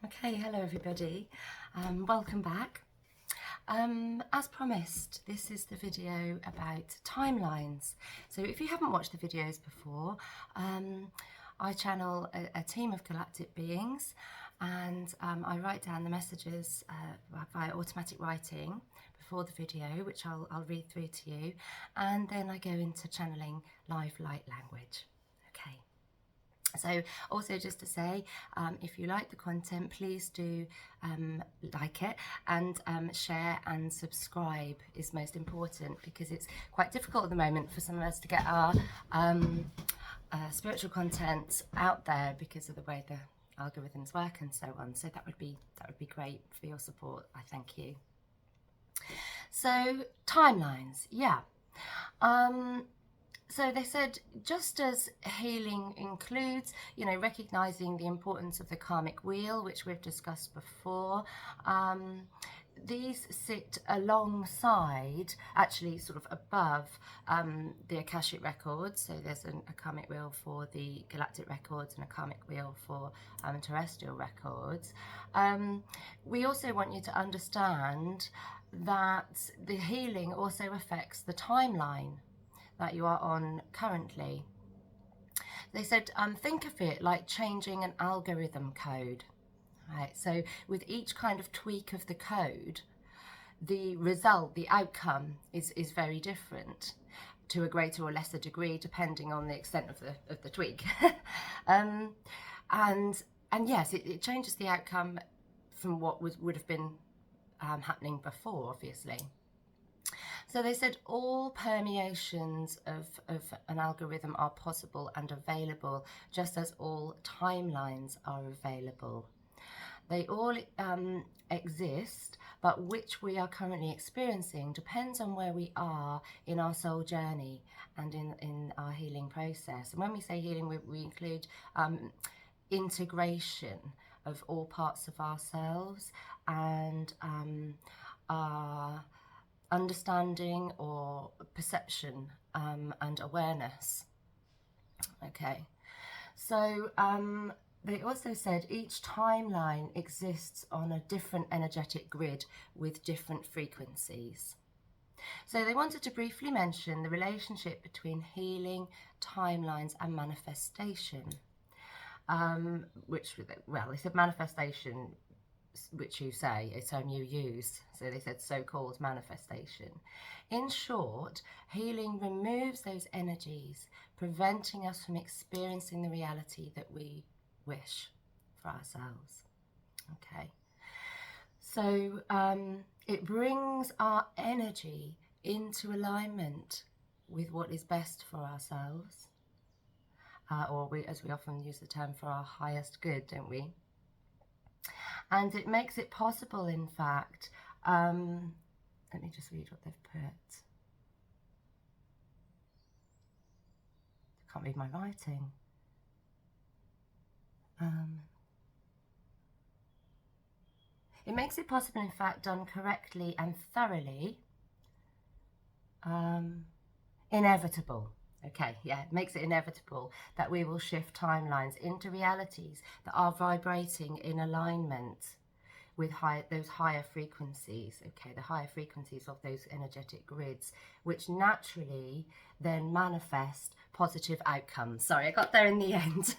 Okay, hello everybody, welcome back. As promised, this is the video about timelines. So if you haven't watched the videos before, I channel a team of galactic beings, and I write down the messages via automatic writing before the video, which I'll read through to you, and then I go into channeling live light language. Okay. So also just to say, if you like the content, please do like it, and share and subscribe is most important, because it's quite difficult at the moment for some of us to get our spiritual content out there because of the way the algorithms work and so on. So that would be great for your support. I thank you. So timelines, yeah. So they said, just as healing includes, recognizing the importance of the karmic wheel, which we've discussed before, these sit alongside, actually sort of above, the Akashic records. So there's a karmic wheel for the galactic records and a karmic wheel for terrestrial records. We also want you to understand that the healing also affects the timeline that you are on currently. They said, think of it like changing an algorithm code. Right, so with each kind of tweak of the code, the result, the outcome is very different to a greater or lesser degree, depending on the extent of the tweak. And yes, it changes the outcome from what would have been happening before, obviously. So they said all permeations of an algorithm are possible and available, just as all timelines are available. They all exist, but which we are currently experiencing depends on where we are in our soul journey and in our healing process. And when we say healing, we include integration of all parts of ourselves and our understanding or perception and awareness. Okay, so they also said each timeline exists on a different energetic grid with different frequencies. So they wanted to briefly mention the relationship between healing, timelines and manifestation, which, well, they said manifestation, which you say, a term you use. So they said so-called manifestation. In short, healing removes those energies, preventing us from experiencing the reality that we wish for ourselves. Okay. So it brings our energy into alignment with what is best for ourselves. Or as we often use the term, for our highest good, don't we? And it makes it possible, in fact, let me just read what they've put. I can't read my writing. It makes it possible, in fact, done correctly and thoroughly, inevitable. Okay, yeah, it makes it inevitable that we will shift timelines into realities that are vibrating in alignment with those higher frequencies, okay, the higher frequencies of those energetic grids, which naturally then manifest positive outcomes. Sorry, I got there in the end.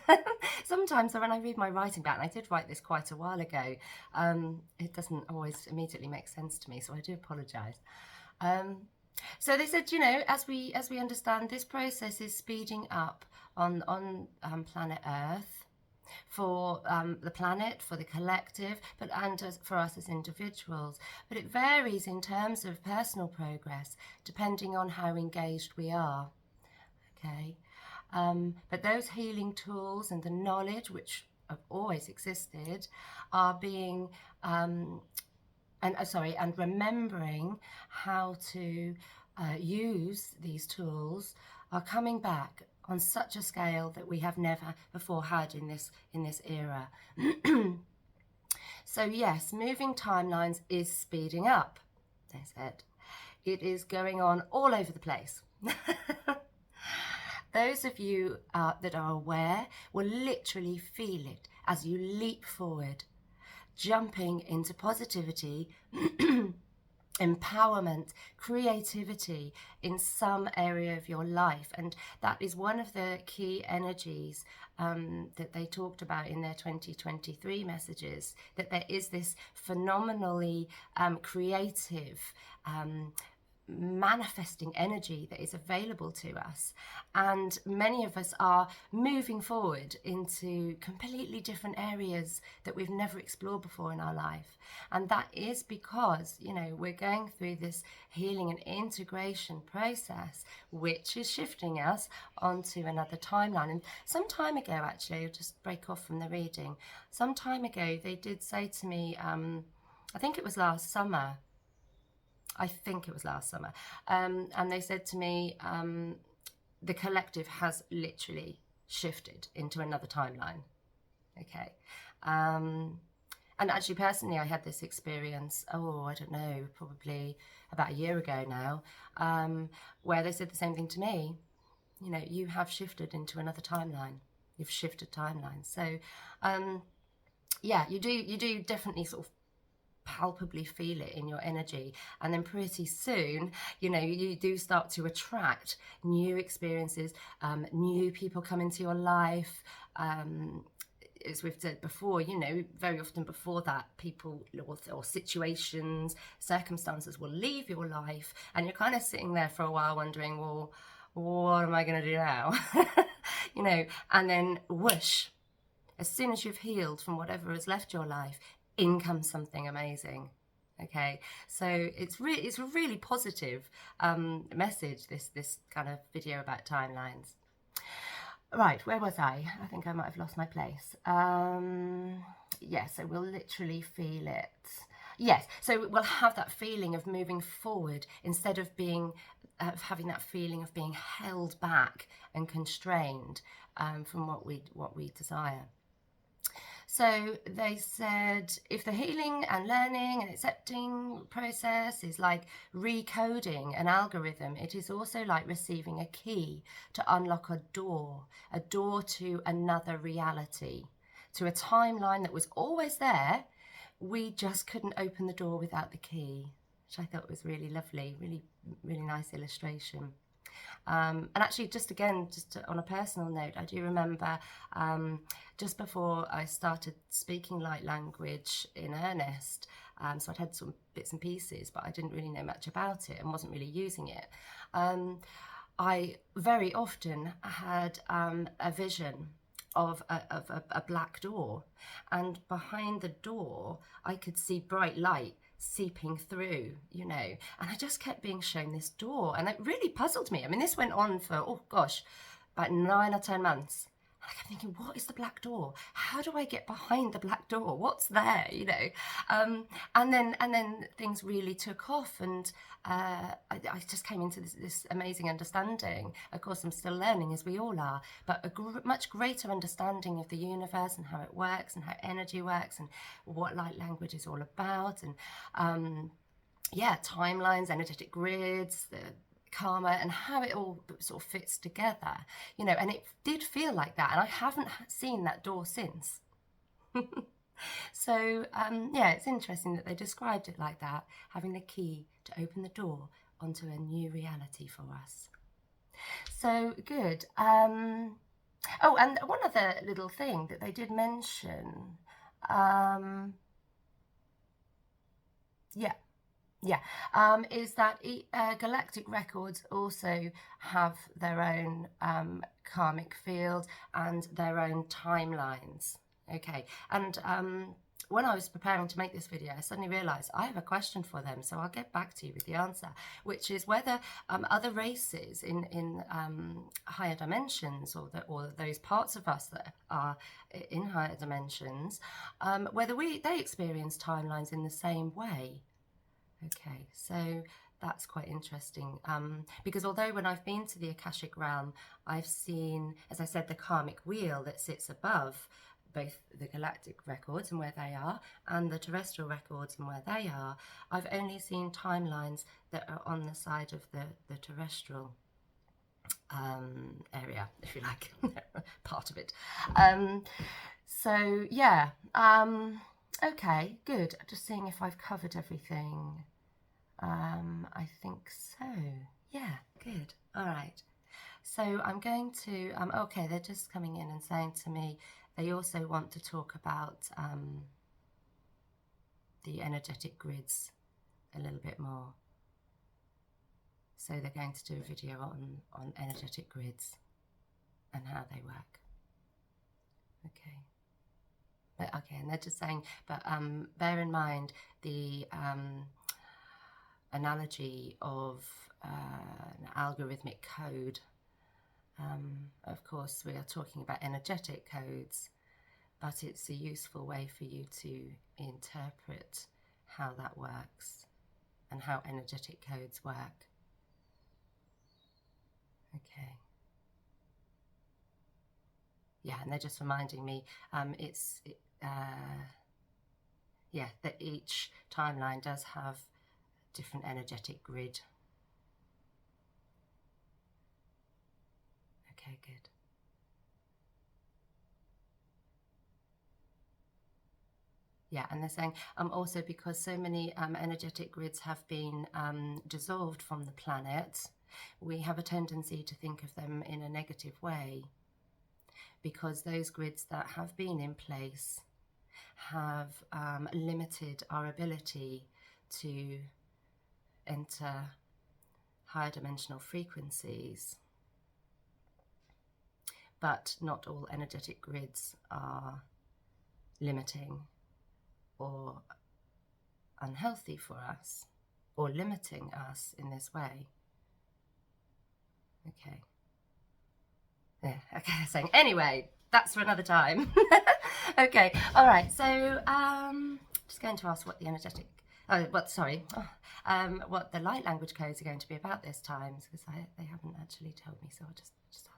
Sometimes when I read my writing back, and I did write this quite a while ago, it doesn't always immediately make sense to me, so I do apologise. So they said, as we understand, this process is speeding up on planet Earth, for the planet, for the collective, and for us as individuals. But it varies in terms of personal progress, depending on how engaged we are. Okay, but those healing tools and the knowledge, which have always existed, are being and remembering how to use these tools are coming back on such a scale that we have never before had in this era. So yes, moving timelines is speeding up, they said. It is going on all over the place. Those of you that are aware will literally feel it as you leap forward. jumping into positivity, empowerment, creativity in some area of your life. And that is one of the key energies that they talked about in their 2023 messages, that there is this phenomenally creative manifesting energy that is available to us, and many of us are moving forward into completely different areas that we've never explored before in our life. And that is because, you know, we're going through this healing and integration process, which is shifting us onto another timeline. And some time ago, actually, I'll just break off from the reading, some time ago they did say to me, I think it was last summer, and they said to me, the collective has literally shifted into another timeline. Okay. And actually, personally, I had this experience, I don't know, probably about a year ago now, where they said the same thing to me. You know, you have shifted into another timeline. You've shifted timelines. So, yeah, you do definitely sort of palpably feel it in your energy, and then pretty soon, you know, you do start to attract new experiences, new people come into your life. As we've said before, you know, very often before that, people or situations, circumstances will leave your life, and you're kind of sitting there for a while wondering, well, what am I going to do now? You know, and then whoosh, as soon as you've healed from whatever has left your life, in comes something amazing. Okay, so it's a really positive message, this kind of video about timelines. Right, where was I? I think I might have lost my place. Yes, so we'll literally feel it. Yes, so we'll have that feeling of moving forward instead of being having that feeling of being held back and constrained from what we desire. So they said, if the healing and learning and accepting process is like recoding an algorithm, it is also like receiving a key to unlock a door to another reality, to a timeline that was always there. We just couldn't open the door without the key, which I thought was really lovely, really nice illustration. And actually, just on a personal note, I do remember just before I started speaking light language in earnest, so I'd had some bits and pieces, but I didn't really know much about it and wasn't really using it. I very often had a vision of a black door, and behind the door I could see bright light seeping through, you know, and I just kept being shown this door, and it really puzzled me. I mean, this went on for about 9 or 10 months. I kept thinking, what is the black door? How do I get behind the black door? What's there, you know? And then things really took off, and I just came into this amazing understanding. Of course, I'm still learning, as we all are, but a much greater understanding of the universe and how it works and how energy works and what light language is all about, and yeah, timelines, energetic grids, the karma, and how it all sort of fits together, you know. And it did feel like that, and I haven't seen that door since. So yeah, it's interesting that they described it like that, having the key to open the door onto a new reality for us. So good. Oh, and one other little thing that they did mention, is that galactic records also have their own karmic field and their own timelines. Okay, and when I was preparing to make this video, I suddenly realised I have a question for them, so I'll get back to you with the answer, which is whether other races in higher dimensions, or those parts of us that are in higher dimensions, whether they experience timelines in the same way. Okay, so that's quite interesting, because although when I've been to the Akashic realm, I've seen, as I said, the karmic wheel that sits above both the galactic records and where they are, and the terrestrial records and where they are, I've only seen timelines that are on the side of the terrestrial area, if you like, part of it. So yeah, Okay, good. Just seeing if I've covered everything. I think so. Yeah, good. All right. So I'm going to, okay, they're just coming in and saying to me they also want to talk about the energetic grids a little bit more. So they're going to do a video on energetic grids and how they work. Okay. But, okay, and they're just saying, but bear in mind the analogy of an algorithmic code. Of course, we are talking about energetic codes, but it's a useful way for you to interpret how that works and how energetic codes work. Okay. Yeah, and they're just reminding me yeah, that each timeline does have different energetic grid. Okay, good. Yeah, and they're saying also because so many energetic grids have been dissolved from the planet, we have a tendency to think of them in a negative way, because those grids that have been in place have limited our ability to enter higher dimensional frequencies. But not all energetic grids are limiting or unhealthy for us or limiting us in this way. Okay. Yeah, okay, saying anyway, that's for another time. Okay, all right, so just going to ask what the energetic what the light language codes are going to be about this time, because they haven't actually told me, so I'll just ask them.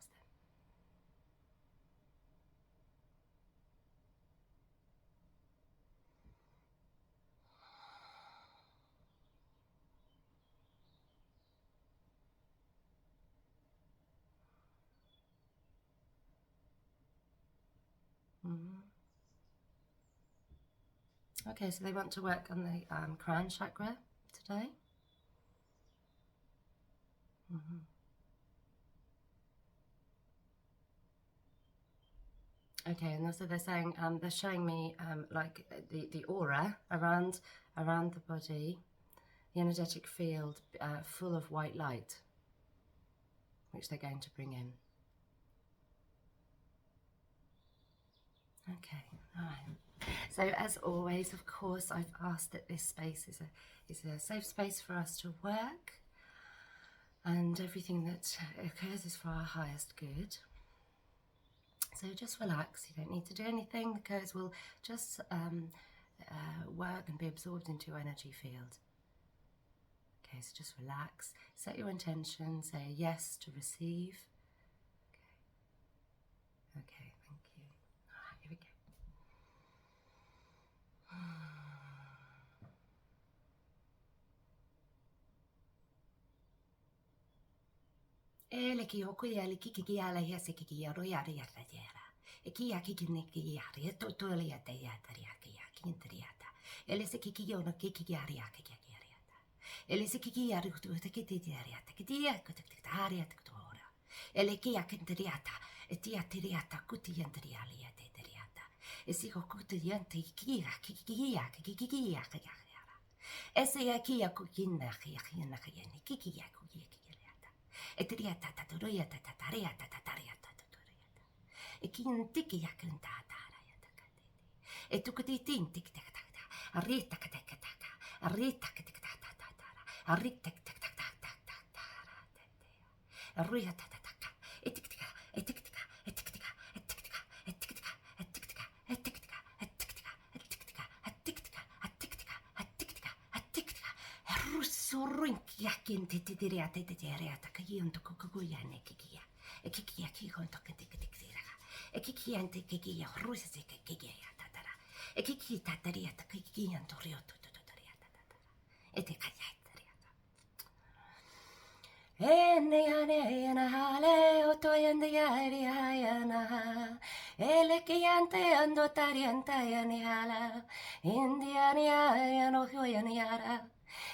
Okay, so they want to work on the crown chakra today. Okay, and also they're saying they're showing me like the aura around the body, the energetic field full of white light, which they're going to bring in. Okay, all right. So as always, of course, I've asked that this space is a safe space for us to work, and everything that occurs is for our highest good. So just relax. You don't need to do anything. The codes will just work and be absorbed into your energy field. Okay, so just relax. Set your intention. Say yes to receive. Okay, thank you. All right, here we go. Eleki okuya likiki ala yasekiki royari yatera. Ekia kikiniki yari totoli yatayata kintriata. Elesekiki ono kiki yari yakiyariata. Elesekiki yari kutekiti yariata. Kitia kutektaria tektora. Elekia kintriata. Etia triata kutiyantriali yateriata. Esiko kutiyanti kia kikia. Ese yakia kukinna kiyani kikia kukia. Etriata tatoria tataria tataria tataria. Ekin tiki yakin tatara yatakati. Etukati tik tak tak. Arita katakataka. Arita katakatara. Arita katakatara. Arita tataka. Etiktika. Etiktika. Etiktika. Etiktika. Etiktika. Etiktika. Etiktika. Etiktika. Etiktika. Etiktika. Etiktika. Etiktika. Etiktika. Rusurink yakin titiria titiria. Yunto kukuyane kikia. Ekikia kihonto kitikira. Ekikia ante kikia rusi kikia tatara. Ekiki tataria kikia antorio tataria tatara. Etekaya. Ene ane na hale otoyende yari hayana. Elekiante ando tariante yaniala, Indiania no yaniara.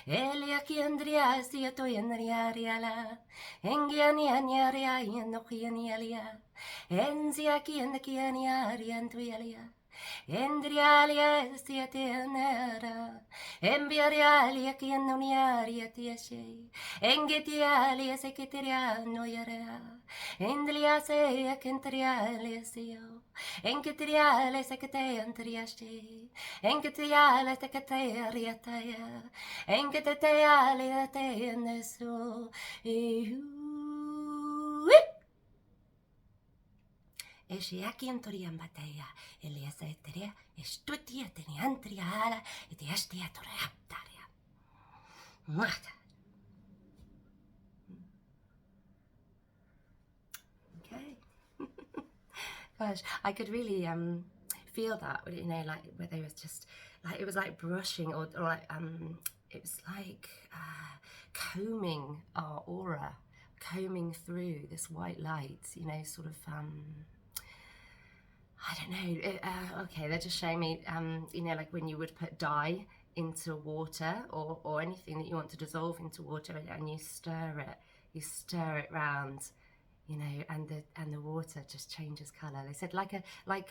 Eliakiandria siato yanariala, Engianiaria yanokianialia, Enziaki and the Kianiari and Tuyalia. Endrialia siatenera, Embiarialia kianoniaria tiashe, Engetialia secretariano yarea, Endlia se kentrialia sio, Enketriale secretariantriashe, Enketiale secretariataya, Enketealia teneso, Eshiaki antorian bateia, Eliasa eteria, Estutia teniantriala, Etiastia toreaptaria. Okay. Gosh, I could really feel that, you know, like where they was just like it was like brushing or like it was like combing our aura, combing through this white light, you know, sort of I don't know. Okay, they're just showing me, you know, like when you would put dye into water or anything that you want to dissolve into water, and you stir it round, you know, and the water just changes colour. They said like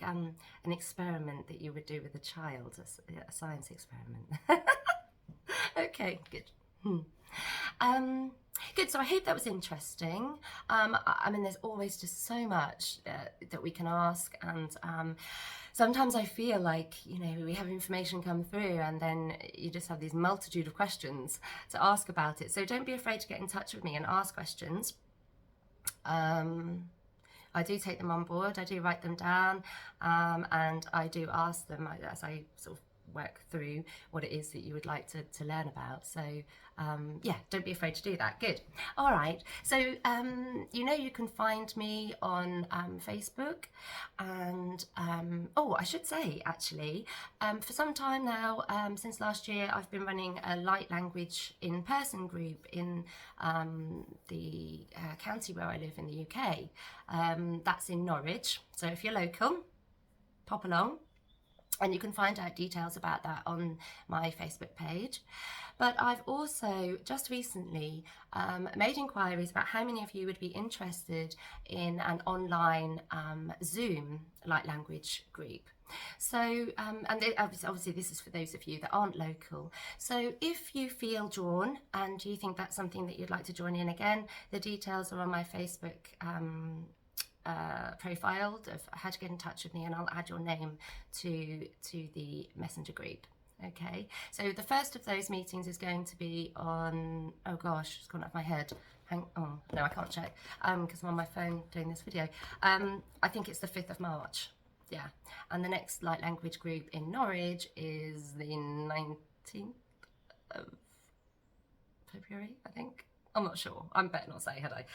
an experiment that you would do with a child, a science experiment. Okay, good. Good, so I hope that was interesting. I mean, there's always just so much that we can ask, and sometimes I feel like, you know, we have information come through and then you just have these multitude of questions to ask about it. So don't be afraid to get in touch with me and ask questions. I do take them on board, I do write them down, and I do ask them as I sort of work through what it is that you would like to learn about. So yeah, don't be afraid to do that. Good. All right, so you know, you can find me on Facebook, and oh, I should say actually, for some time now, since last year, I've been running a light language in-person group in the county where I live in the UK. That's in Norwich, so if you're local, pop along. And you can find out details about that on my Facebook page. But I've also just recently made inquiries about how many of you would be interested in an online Zoom light language group. So, and obviously this is for those of you that aren't local. So if you feel drawn and you think that's something that you'd like to join in, again, the details are on my Facebook profile of how to get in touch with me, and I'll add your name to the messenger group. Okay, so the first of those meetings is going to be on, oh gosh, it's gone off my head. Oh no, I can't check because I'm on my phone doing this video. I think it's the 5th of March. Yeah, and the next light language group in Norwich is the 19th of February, I think. I'm not sure. I'm better not say, had I?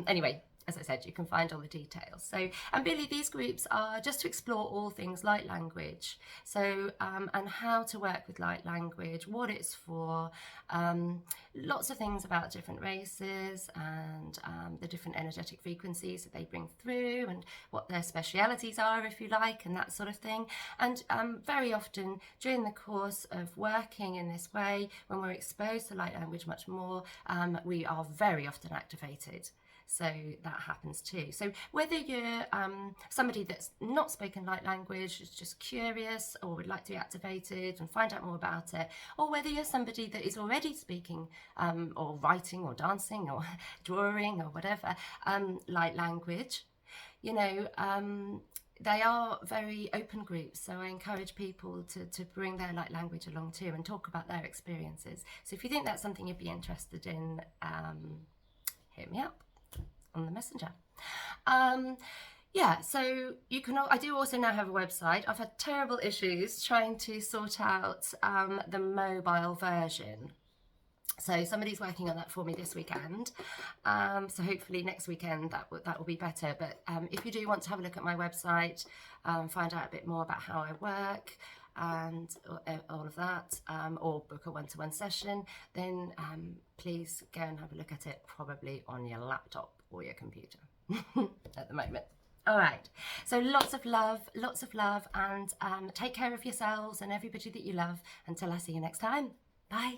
Anyway, as I said, you can find all the details. So, and really, these groups are just to explore all things light language. So, and how to work with light language, what it's for, lots of things about different races and the different energetic frequencies that they bring through and what their specialities are, if you like, and that sort of thing. And very often during the course of working in this way, when we're exposed to light language much more, we are very often activated. So that happens too. So whether you're somebody that's not spoken light language, is just curious or would like to be activated and find out more about it, or whether you're somebody that is already speaking or writing or dancing or drawing or whatever light language, you know, they are very open groups, so I encourage people to bring their light language along too and talk about their experiences. So if you think that's something you'd be interested in, hit me up on the messenger. Yeah, so you can. I do also now have a website. I've had terrible issues trying to sort out the mobile version. So somebody's working on that for me this weekend. So hopefully next weekend that will be better. But if you do want to have a look at my website, find out a bit more about how I work and all of that, or book a one-to-one session, then please go and have a look at it, probably on your laptop or your computer at the moment. All right. So lots of love, and take care of yourselves and everybody that you love. Until I see you next time. Bye.